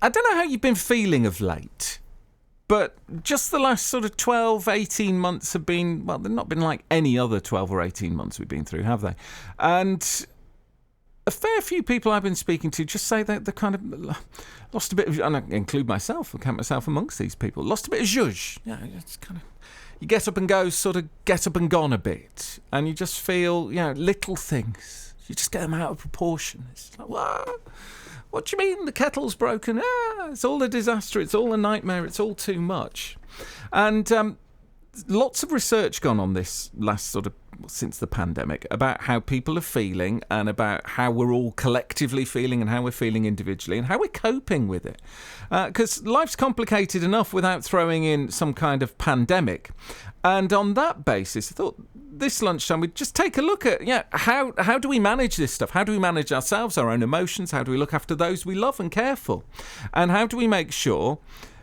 I don't know how you've been feeling of late, but just the last sort of 12, 18 months have been, well, they've not been like any other 12 or 18 months we've been through, have they? And a fair few people I've been speaking to just say that they kind of lost a bit of, and I include myself, I count myself amongst these people, lost a bit of zhuzh. Yeah, it's kind of, you get up and go, sort of get up and gone a bit, and you just feel, little things. You just get them out of proportion. It's like, what do you mean the kettle's broken? It's all a disaster. It's all a nightmare. It's all too much. And lots of research gone on this last sort of since the pandemic about how people are feeling and about how we're all collectively feeling and how we're feeling individually and how we're coping with it. Because life's complicated enough without throwing in some kind of pandemic. And on that basis, I thought this lunchtime we'd just take a look at how do we manage this stuff? How do we manage ourselves, our own emotions? How do we look after those we love and care for? And how do we make sure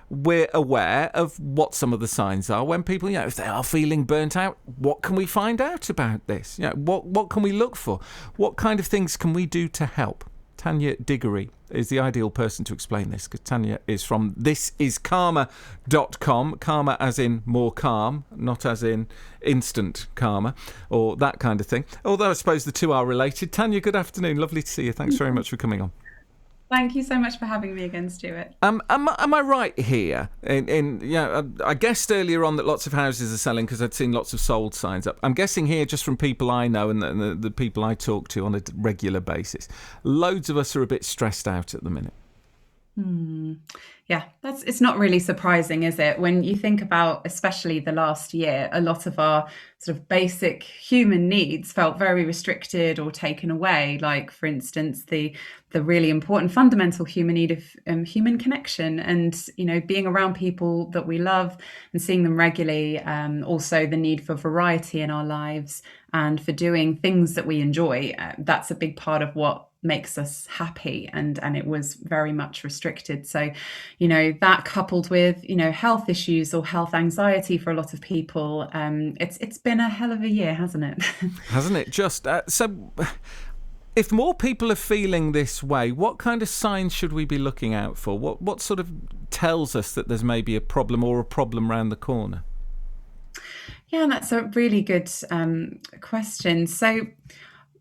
we're aware of what some of the signs are when people, if they are feeling burnt out, what can we find out about this? What can we look for? What kind of things can we do to help? Tanya Diggory is the ideal person to explain this, because Tanya is from thisiskarma.com. Karma as in more calm, not as in instant karma or that kind of thing. Although I suppose the two are related. Tanya, good afternoon. Lovely to see you. Thanks very much for coming on. Thank you so much for having me again, Stuart. Am I right here? I guessed earlier on that lots of houses are selling because I'd seen lots of sold signs up. I'm guessing here, just from people I know and the people I talk to on a regular basis, loads of us are a bit stressed out at the minute. Yeah, it's not really surprising, is it? When you think about, especially the last year, a lot of our sort of basic human needs felt very restricted or taken away. Like, for instance, the really important fundamental human need of human connection and, being around people that we love and seeing them regularly. Also the need for variety in our lives and for doing things that we enjoy. That's a big part of what makes us happy, and it was very much restricted. So that coupled with health issues or health anxiety for a lot of people, it's been a hell of a year, hasn't it? Hasn't it just so if more people are feeling this way, what kind of signs should we be looking out for? What sort of tells us that there's maybe a problem or a problem round the corner? Yeah, that's a really good question. So,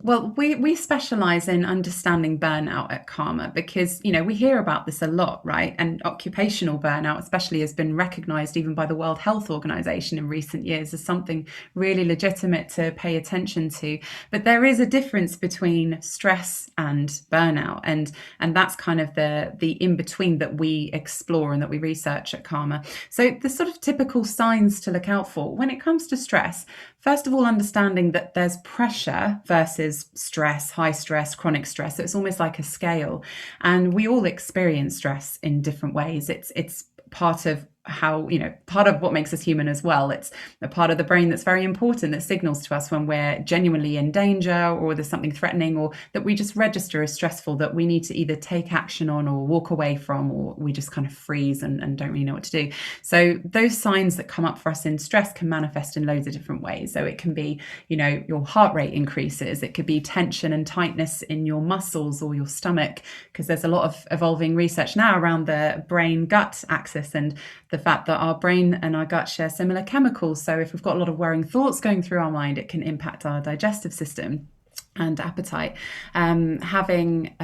well, we specialize in understanding burnout at Karma because, we hear about this a lot, right? And occupational burnout especially has been recognized even by the World Health Organization in recent years as something really legitimate to pay attention to. But there is a difference between stress and burnout. And that's kind of the in-between that we explore and that we research at Karma. So the sort of typical signs to look out for when it comes to stress, first of all, understanding that there's pressure versus stress, high stress, chronic stress. So it's almost like a scale. And we all experience stress in different ways. It's part of how, part of what makes us human as well. It's a part of the brain that's very important that signals to us when we're genuinely in danger or there's something threatening or that we just register as stressful that we need to either take action on or walk away from, or we just kind of freeze and don't really know what to do. So those signs that come up for us in stress can manifest in loads of different ways. So it can be, your heart rate increases. It could be tension and tightness in your muscles or your stomach, because there's a lot of evolving research now around the brain-gut axis and the fact that our brain and our gut share similar chemicals. So if we've got a lot of worrying thoughts going through our mind, it can impact our digestive system and appetite. Having,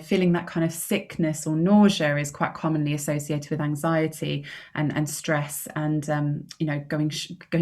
feeling that kind of sickness or nausea is quite commonly associated with anxiety and stress and, going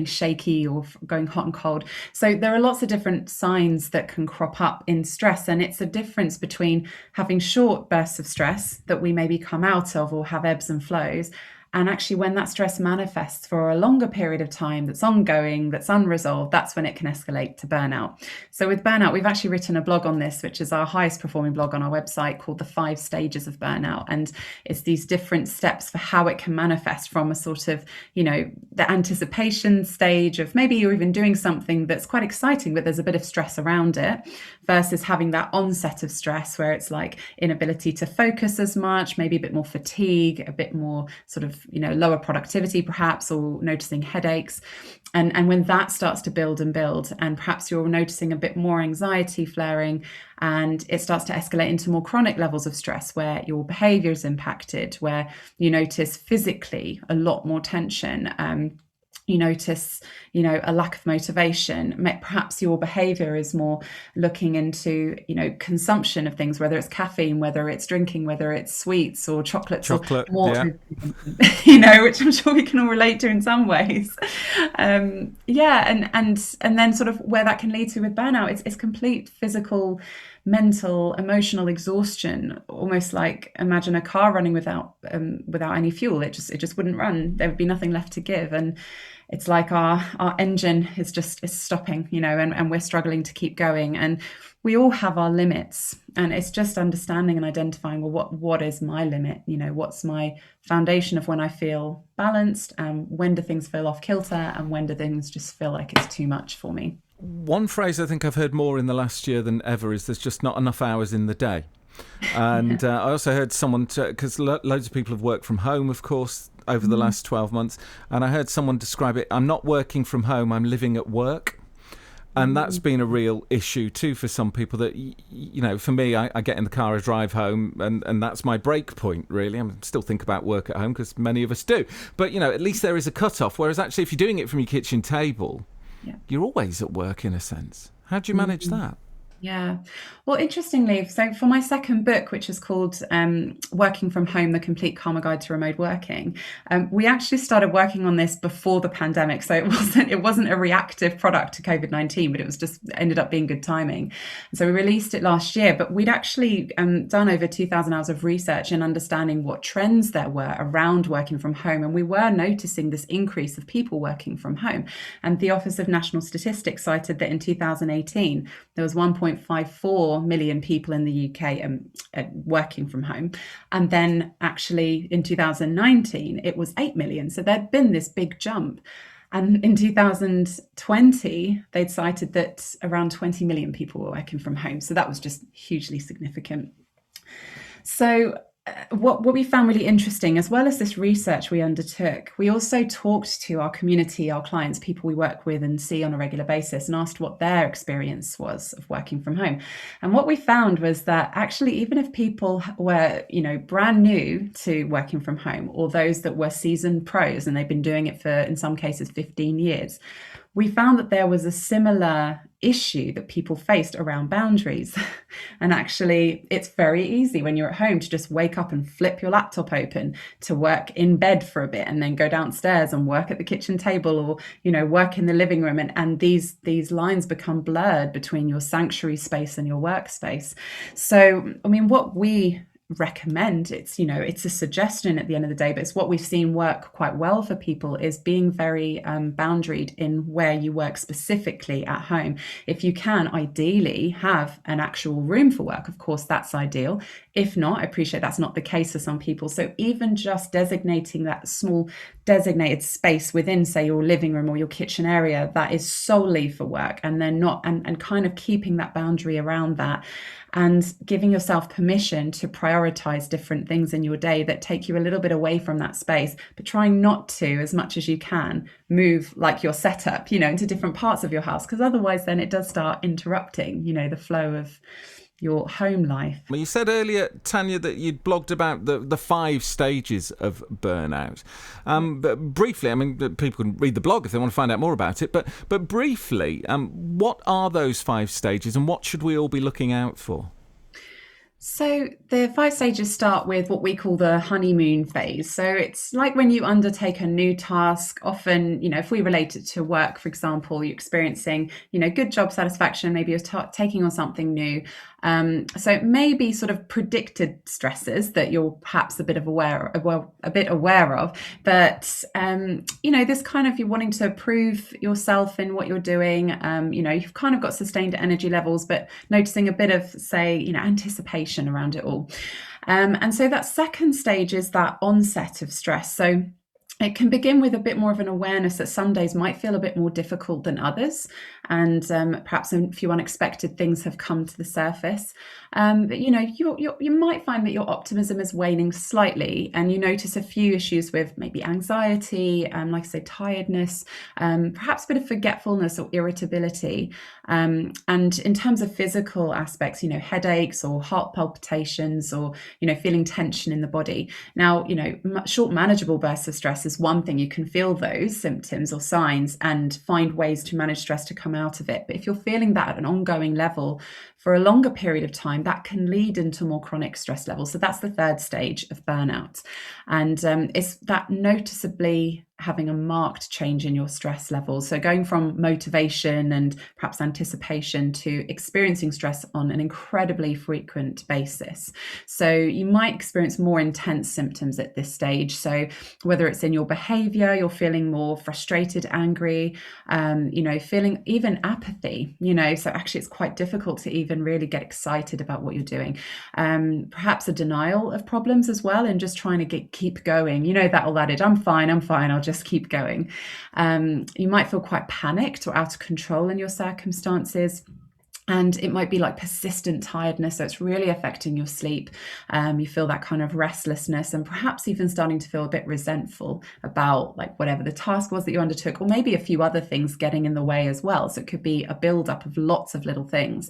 shaky or going hot and cold. So there are lots of different signs that can crop up in stress. And it's a difference between having short bursts of stress that we maybe come out of or have ebbs and flows, and actually, when that stress manifests for a longer period of time that's ongoing, that's unresolved, that's when it can escalate to burnout. So with burnout, we've actually written a blog on this, which is our highest performing blog on our website, called The 5 Stages of Burnout. And it's these different steps for how it can manifest from a sort of, the anticipation stage of maybe you're even doing something that's quite exciting, but there's a bit of stress around it, versus having that onset of stress where it's like inability to focus as much, maybe a bit more fatigue, a bit more sort of lower productivity perhaps, or noticing headaches. And when that starts to build and build, and perhaps you're noticing a bit more anxiety flaring, and it starts to escalate into more chronic levels of stress where your behavior is impacted, where you notice physically a lot more tension, you notice, a lack of motivation. Perhaps your behavior is more looking into, consumption of things, whether it's caffeine, whether it's drinking, whether it's sweets or chocolates, or Chocolate, more, yeah. which I'm sure we can all relate to in some ways. Yeah, and then sort of where that can lead to with burnout, it's complete physical, mental, emotional exhaustion. Almost like, imagine a car running without any fuel. It just wouldn't run. There would be nothing left to give, and it's like our engine is stopping, and we're struggling to keep going. And we all have our limits, and it's just understanding and identifying, well, what is my limit? What's my foundation of when I feel balanced, and when do things feel off kilter, and when do things just feel like it's too much for me? One phrase I think I've heard more in the last year than ever is there's just not enough hours in the day. And I also heard someone, because loads of people have worked from home, of course, over the last 12 months. And I heard someone describe it, I'm not working from home, I'm living at work. And that's been a real issue too for some people that, for me, I get in the car, I drive home, and that's my break point, really. I still think about work at home, because many of us do. But, at least there is a cut-off. Whereas actually, if you're doing it from your kitchen table, you're always at work in a sense. How do you manage that? Yeah. Well, interestingly, so for my second book, which is called Working from Home, The Complete Karma Guide to Remote Working, we actually started working on this before the pandemic. So it wasn't a reactive product to COVID-19, but it was just ended up being good timing. So we released it last year, but we'd actually done over 2,000 hours of research in understanding what trends there were around working from home. And we were noticing this increase of people working from home. And the Office of National Statistics cited that in 2018, there was 1.54 million people in the UK working from home. And then actually in 2019, it was 8 million. So there'd been this big jump. And in 2020, they'd cited that around 20 million people were working from home. So that was just hugely significant. So what we found really interesting, as well as this research we undertook, we also talked to our community, our clients, people we work with and see on a regular basis, and asked what their experience was of working from home. And what we found was that actually, even if people were, brand new to working from home, or those that were seasoned pros and they've been doing it for, in some cases, 15 years, we found that there was a similar issue that people faced around boundaries. And actually, it's very easy when you're at home to just wake up and flip your laptop open to work in bed for a bit, and then go downstairs and work at the kitchen table, or, work in the living room. And these lines become blurred between your sanctuary space and your workspace. So, what we recommend, it's a suggestion at the end of the day, but it's what we've seen work quite well for people, is being very boundaried in where you work specifically at home. If you can, ideally have an actual room for work, of course that's ideal. If not, I appreciate that's not the case for some people. So even just designating that small designated space within, say, your living room or your kitchen area that is solely for work, and then not, and kind of keeping that boundary around that, and giving yourself permission to prioritize different things in your day that take you a little bit away from that space, but trying not to, as much as you can, move like your setup, into different parts of your house, because otherwise then it does start interrupting, the flow of your home life. Well, you said earlier, Tanya, that you'd blogged about the 5 stages of burnout. But briefly, people can read the blog if they want to find out more about it. But briefly, what are those 5 stages, and what should we all be looking out for? So the 5 stages start with what we call the honeymoon phase. So it's like when you undertake a new task. Often, if we relate it to work, for example, you're experiencing, good job satisfaction, maybe you're taking on something new. So it may be sort of predicted stresses that you're perhaps a bit aware of, but this kind of, you're wanting to prove yourself in what you're doing. You've kind of got sustained energy levels, but noticing a bit of, say, anticipation around it all. And so that second stage is that onset of stress. So it can begin with a bit more of an awareness that some days might feel a bit more difficult than others. and perhaps a few unexpected things have come to the surface. But you might find that your optimism is waning slightly, and you notice a few issues with maybe anxiety, like I say, tiredness, perhaps a bit of forgetfulness or irritability. And in terms of physical aspects, headaches or heart palpitations, or feeling tension in the body. Now, short manageable bursts of stress is one thing. You can feel those symptoms or signs and find ways to manage stress to come out of it. But if you're feeling that at an ongoing level for a longer period of time, that can lead into more chronic stress levels. So that's the third stage of burnout. And it's that noticeably having a marked change in your stress levels. So going from motivation and perhaps anticipation to experiencing stress on an incredibly frequent basis. So you might experience more intense symptoms at this stage. So whether it's in your behavior, you're feeling more frustrated, angry, feeling even apathy, so actually it's quite difficult to even really get excited about what you're doing. Perhaps a denial of problems as well, and just trying to keep going. That old adage, I'm fine, I'll just keep going. You might feel quite panicked or out of control in your circumstances. And it might be like persistent tiredness. So it's really affecting your sleep. You feel that kind of restlessness, and perhaps even starting to feel a bit resentful about like whatever the task was that you undertook, or maybe a few other things getting in the way as well. So it could be a build-up of lots of little things.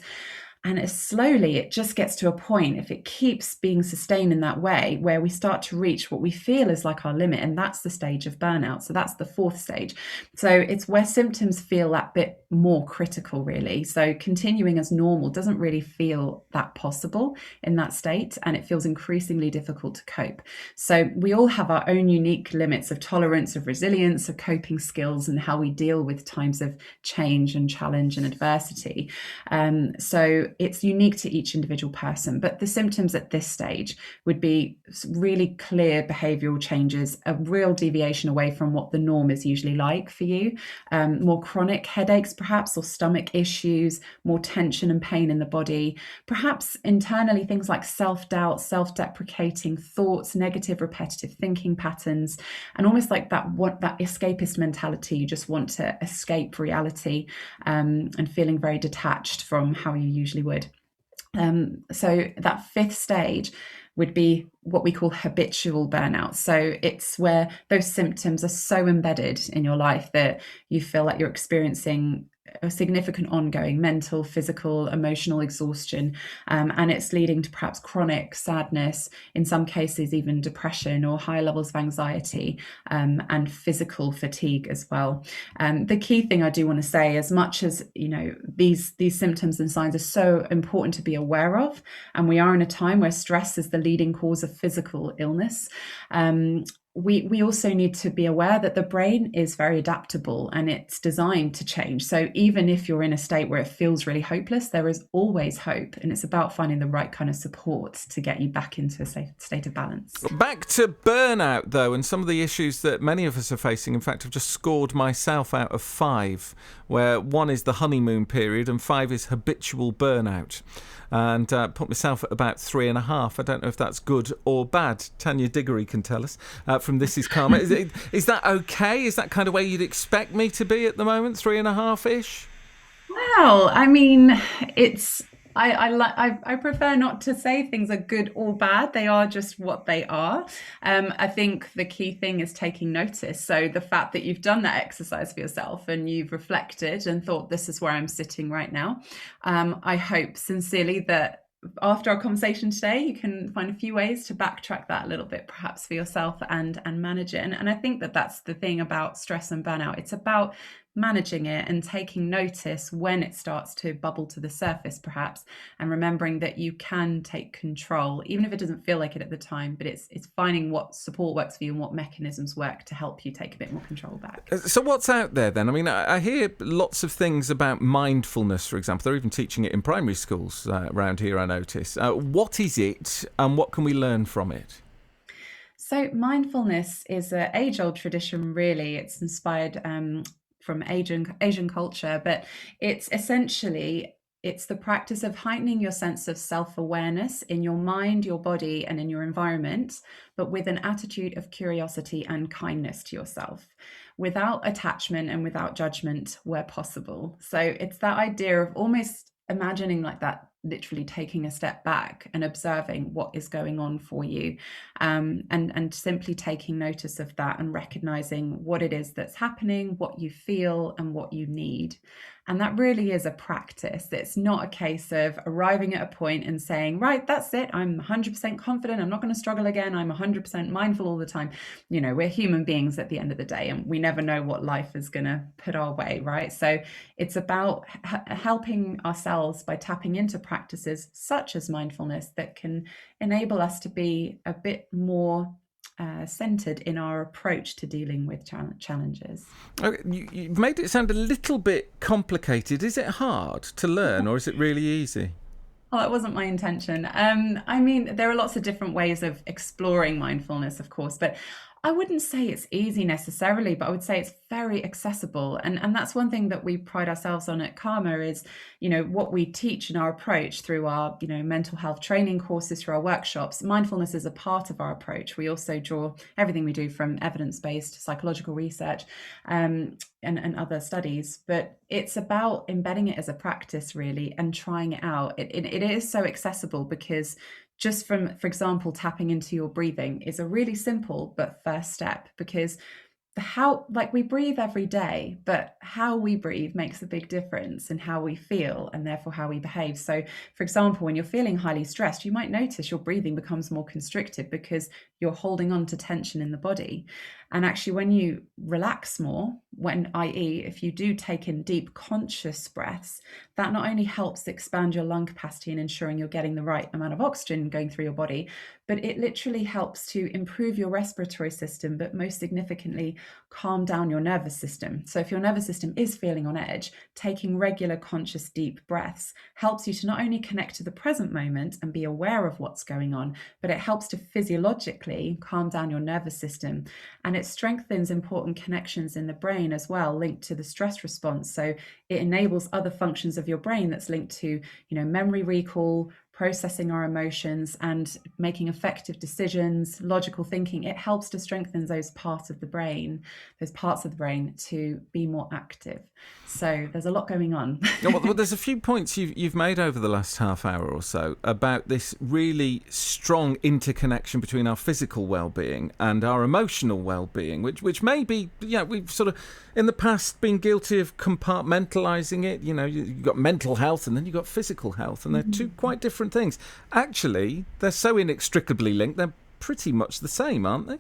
And it just gets to a point, if it keeps being sustained in that way, where we start to reach what we feel is like our limit. And that's the stage of burnout. So that's the fourth stage. So it's where symptoms feel that bit more critical, really. So continuing as normal doesn't really feel that possible in that state. And it feels increasingly difficult to cope. So we all have our own unique limits of tolerance, of resilience, of coping skills, and how we deal with times of change and challenge and adversity. So it's unique to each individual person. But the symptoms at this stage would be really clear behavioral changes, a real deviation away from what the norm is usually like for you, more chronic headaches perhaps, or stomach issues, more tension and pain in the body, perhaps internally things like self-doubt, self-deprecating thoughts, negative repetitive thinking patterns, and almost like that escapist mentality. You just want to escape reality, and feeling very detached from how you usually would. So that fifth stage would be what we call habitual burnout. So it's where those symptoms are so embedded in your life that you feel like you're experiencing a significant ongoing mental, physical, emotional exhaustion, and it's leading to perhaps chronic sadness, in some cases even depression or high levels of anxiety, and physical fatigue as well. The key thing I do want to say, as much as these symptoms and signs are so important to be aware of, and we are in a time where stress is the leading cause of physical illness, we also need to be aware that the brain is very adaptable and it's designed to change. So even if you're in a state where it feels really hopeless, there is always hope. And it's about finding the right kind of support to get you back into a safe state of balance. Back to burnout, though, and some of the issues that many of us are facing. In fact, I've just scored myself out of 5, where 1 is the honeymoon period and 5 is habitual burnout. And put myself at about 3.5. I don't know if that's good or bad. Tanya Diggory can tell us from This Is Karma. Is that okay? Is that kind of where you'd expect me to be at the moment, 3.5-ish? Well, I mean, it's I prefer not to say things are good or bad. They are just what they are. I think the key thing is taking notice. So the fact that you've done that exercise for yourself and you've reflected and thought, this is where I'm sitting right now. I hope sincerely that after our conversation today, you can find a few ways to backtrack that a little bit, perhaps for yourself, and manage it. And I think that that's the thing about stress and burnout. It's about managing it and taking notice when it starts to bubble to the surface, perhaps, and remembering that you can take control, even if it doesn't feel like it at the time. But it's finding what support works for you and what mechanisms work to help you take a bit more control back. So what's out there then? I mean, I hear lots of things about mindfulness, for example. They're even teaching it in primary schools around here, I notice. What is it, and what can we learn from it? So mindfulness is an age-old tradition, really. It's inspired from Asian culture, but it's essentially It's the practice of heightening your sense of self-awareness in your mind, your body, and in your environment, but with an attitude of curiosity and kindness to yourself, without attachment and without judgment where possible. So it's that idea of almost imagining like that, literally taking a step back and observing what is going on for you, and simply taking notice of that and recognizing what it is that's happening, what you feel, and what you need. And that really is a practice. It's not a case of arriving at a point and saying, right, that's it. I'm 100% confident. I'm not going to struggle again. I'm 100% mindful all the time. We're human beings at the end of the day, and we never know what life is going to put our way, right? So it's about helping ourselves by tapping into practices such as mindfulness that can enable us to be a bit more centered in our approach to dealing with challenges. Okay, you've made it sound a little bit complicated. Is it hard to learn, or is it really easy? Oh, that wasn't my intention. I mean, there are lots of different ways of exploring mindfulness, of course, but I wouldn't say it's easy necessarily, but I would say it's very accessible. And that's one thing that we pride ourselves on at Karma is, what we teach in our approach through our, mental health training courses, through our workshops. Mindfulness is a part of our approach. We also draw everything we do from evidence-based psychological research, and other studies, but it's about embedding it as a practice really and trying it out. It is so accessible because just from, for example, tapping into your breathing is a really simple but first step, because we breathe every day, but how we breathe makes a big difference in how we feel and therefore how we behave. So, for example, when you're feeling highly stressed, you might notice your breathing becomes more constricted because you're holding on to tension in the body. And actually, when you relax more, i.e., if you do take in deep conscious breaths, that not only helps expand your lung capacity and ensuring you're getting the right amount of oxygen going through your body, but it literally helps to improve your respiratory system, but most significantly, calm down your nervous system. So if your nervous system is feeling on edge, taking regular conscious deep breaths helps you to not only connect to the present moment and be aware of what's going on, but it helps to physiologically calm down your nervous system. And it strengthens important connections in the brain as well, linked to the stress response. So it enables other functions of your brain that's linked to, memory recall, processing our emotions, and making effective decisions, logical thinking. It helps to strengthen those parts of the brain to be more active. So there's a lot going on. Well, there's a few points you've made over the last half hour or so about this really strong interconnection between our physical well-being and our emotional well-being, which may be, we've sort of in the past been guilty of compartmentalizing it. You've got mental health and then you've got physical health, and they're two quite different things. Actually, they're so inextricably linked, they're pretty much the same, aren't they?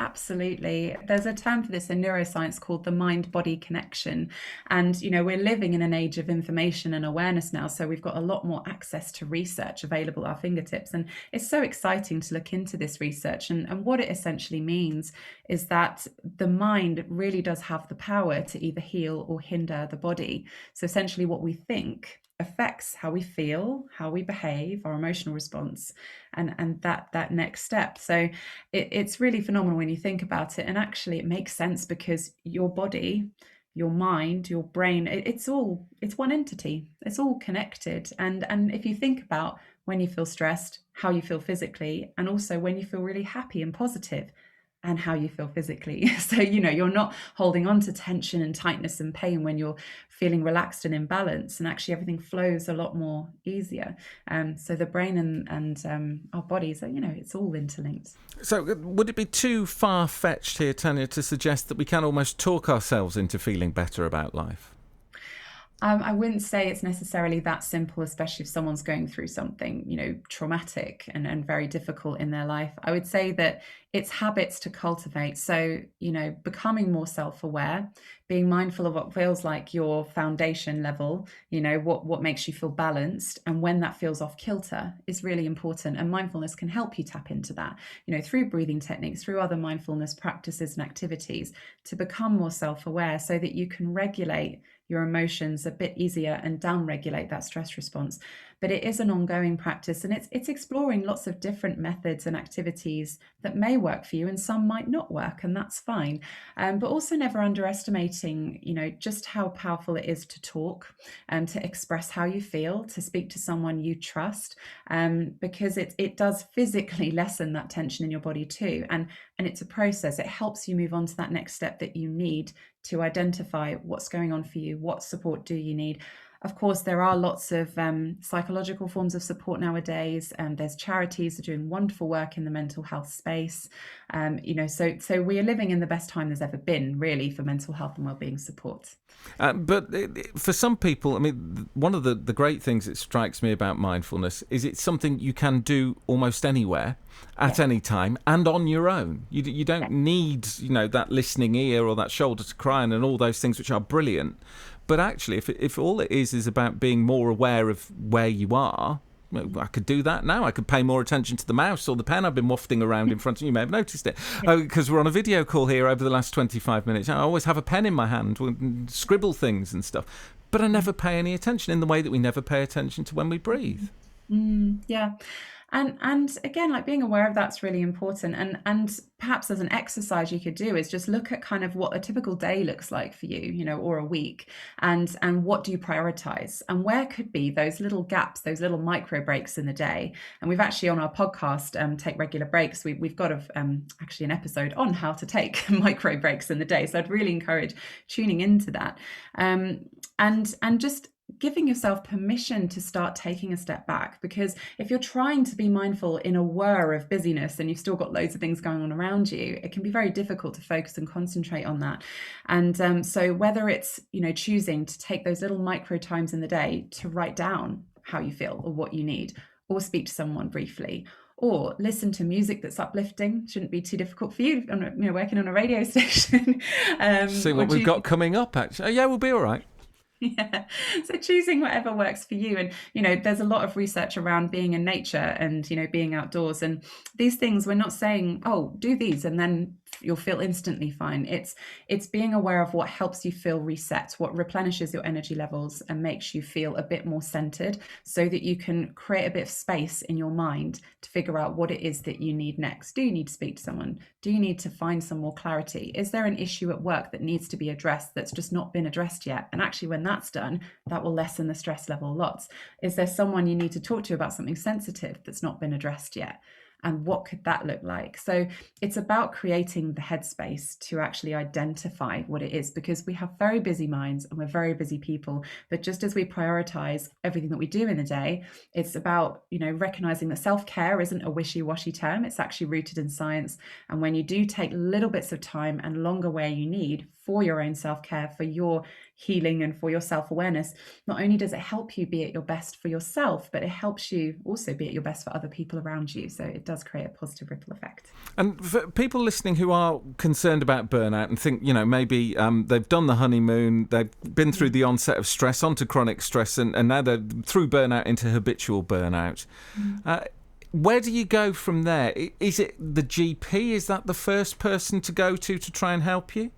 Absolutely. There's a term for this in neuroscience called the mind-body connection. And, we're living in an age of information and awareness now. So we've got a lot more access to research available at our fingertips. And it's so exciting to look into this research. And what it essentially means is that the mind really does have the power to either heal or hinder the body. So essentially what we think affects how we feel, how we behave, our emotional response, and that next step. So it's really phenomenal when you think about it. And actually it makes sense because your body, your mind, your brain, it's one entity. It's all connected. And if you think about when you feel stressed, how you feel physically, and also when you feel really happy and positive, and how you feel physically. So, you're not holding on to tension and tightness and pain when you're feeling relaxed and in balance, and actually everything flows a lot more easier. So the brain and our bodies, it's all interlinked. So would it be too far-fetched here, Tanya, to suggest that we can almost talk ourselves into feeling better about life? I wouldn't say it's necessarily that simple, especially if someone's going through something, traumatic and very difficult in their life. I would say that it's habits to cultivate. So, becoming more self-aware, being mindful of what feels like your foundation level, what makes you feel balanced. And when that feels off kilter is really important. And mindfulness can help you tap into that, through breathing techniques, through other mindfulness practices and activities to become more self-aware so that you can regulate your emotions a bit easier and down-regulate that stress response. but it is an ongoing practice, and it's exploring lots of different methods and activities that may work for you and some might not work, and that's fine. But also never underestimating, just how powerful it is to talk, to express how you feel, to speak to someone you trust, because it does physically lessen that tension in your body too. And it's a process. It helps you move on to that next step that you need to identify what's going on for you, what support do you need. Of course, there are lots of psychological forms of support nowadays. There's charities that are doing wonderful work in the mental health space. So we are living in the best time there's ever been, really, for mental health and wellbeing support. But for some people, I mean, one of the great things that strikes me about mindfulness is it's something you can do almost anywhere, at any time, and on your own. You don't need, that listening ear or that shoulder to cry on and all those things, which are brilliant. But actually, if all it is about being more aware of where you are, I could do that now. I could pay more attention to the mouse or the pen I've been wafting around in front of you. You may have noticed it because we're on a video call here over the last 25 minutes. I always have a pen in my hand and scribble things and stuff. But I never pay any attention in the way that we never pay attention to when we breathe. Yeah. And again, like being aware of that's really important. And perhaps as an exercise you could do is just look at kind of what a typical day looks like for you, or a week, and what do you prioritize, and where could be those little gaps, those little micro breaks in the day. And we've actually on our podcast, Take Regular Breaks, we've got actually an episode on how to take micro breaks in the day. So I'd really encourage tuning into that, and just giving yourself permission to start taking a step back, because if you're trying to be mindful in a whir of busyness and you've still got loads of things going on around you, it can be very difficult to focus and concentrate on that. And so whether it's choosing to take those little micro times in the day to write down how you feel or what you need, or speak to someone briefly, or listen to music that's uplifting, shouldn't be too difficult for you, working on a radio station. See what we've got coming up, actually. Yeah, we'll be all right. Yeah. So choosing whatever works for you. And, there's a lot of research around being in nature and, being outdoors. And these things, we're not saying, oh, do these and then you'll feel instantly fine. It's being aware of what helps you feel reset, what replenishes your energy levels and makes you feel a bit more centered, so that you can create a bit of space in your mind to figure out what it is that you need next. Do you need to speak to someone? Do you need to find some more clarity? Is there an issue at work that needs to be addressed that's just not been addressed yet? And actually, when that's done, that will lessen the stress level lots. Is there someone you need to talk to about something sensitive that's not been addressed yet? And what could that look like? So it's about creating the headspace to actually identify what it is, because we have very busy minds and we're very busy people. But just as we prioritize everything that we do in the day, it's about, recognizing that self-care isn't a wishy-washy term. It's actually rooted in science. And when you do take little bits of time and longer where you need for your own self-care, for your healing and for your self-awareness, not only does it help you be at your best for yourself, but it helps you also be at your best for other people around you. So it does create a positive ripple effect. And for people listening who are concerned about burnout and think, maybe they've done the honeymoon, they've been through the onset of stress onto chronic stress, and now they're through burnout into habitual burnout. Where do you go from there? Is it the GP? Is that the first person to go to try and help you?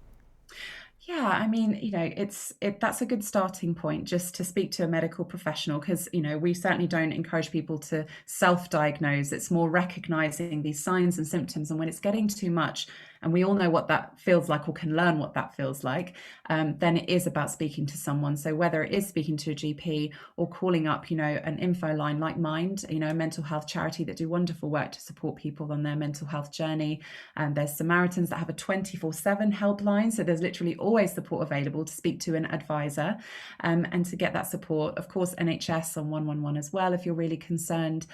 Yeah, I mean, that's a good starting point, just to speak to a medical professional, because, we certainly don't encourage people to self-diagnose. It's more recognizing these signs and symptoms. And when it's getting too much, and we all know what that feels like or can learn what that feels like, then it is about speaking to someone. So whether it is speaking to a GP or calling up, an info line like Mind, a mental health charity that do wonderful work to support people on their mental health journey. And there's Samaritans that have a 24/7 helpline. So there's literally always support available to speak to an advisor, and to get that support. Of course, NHS on 111 as well, if you're really concerned,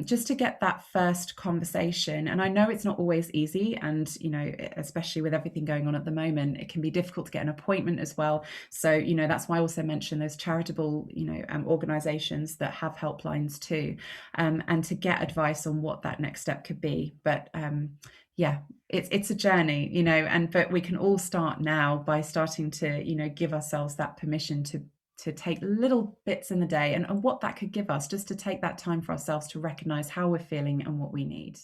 just to get that first conversation. And I know it's not always easy, and, especially with everything going on at the moment, it can be difficult to get an appointment as well. So, that's why I also mentioned those charitable, organizations that have helplines too, and to get advice on what that next step could be. But yeah, it's a journey, but we can all start now by starting to, give ourselves that permission to take little bits in the day, and what that could give us, just to take that time for ourselves to recognize how we're feeling and what we need.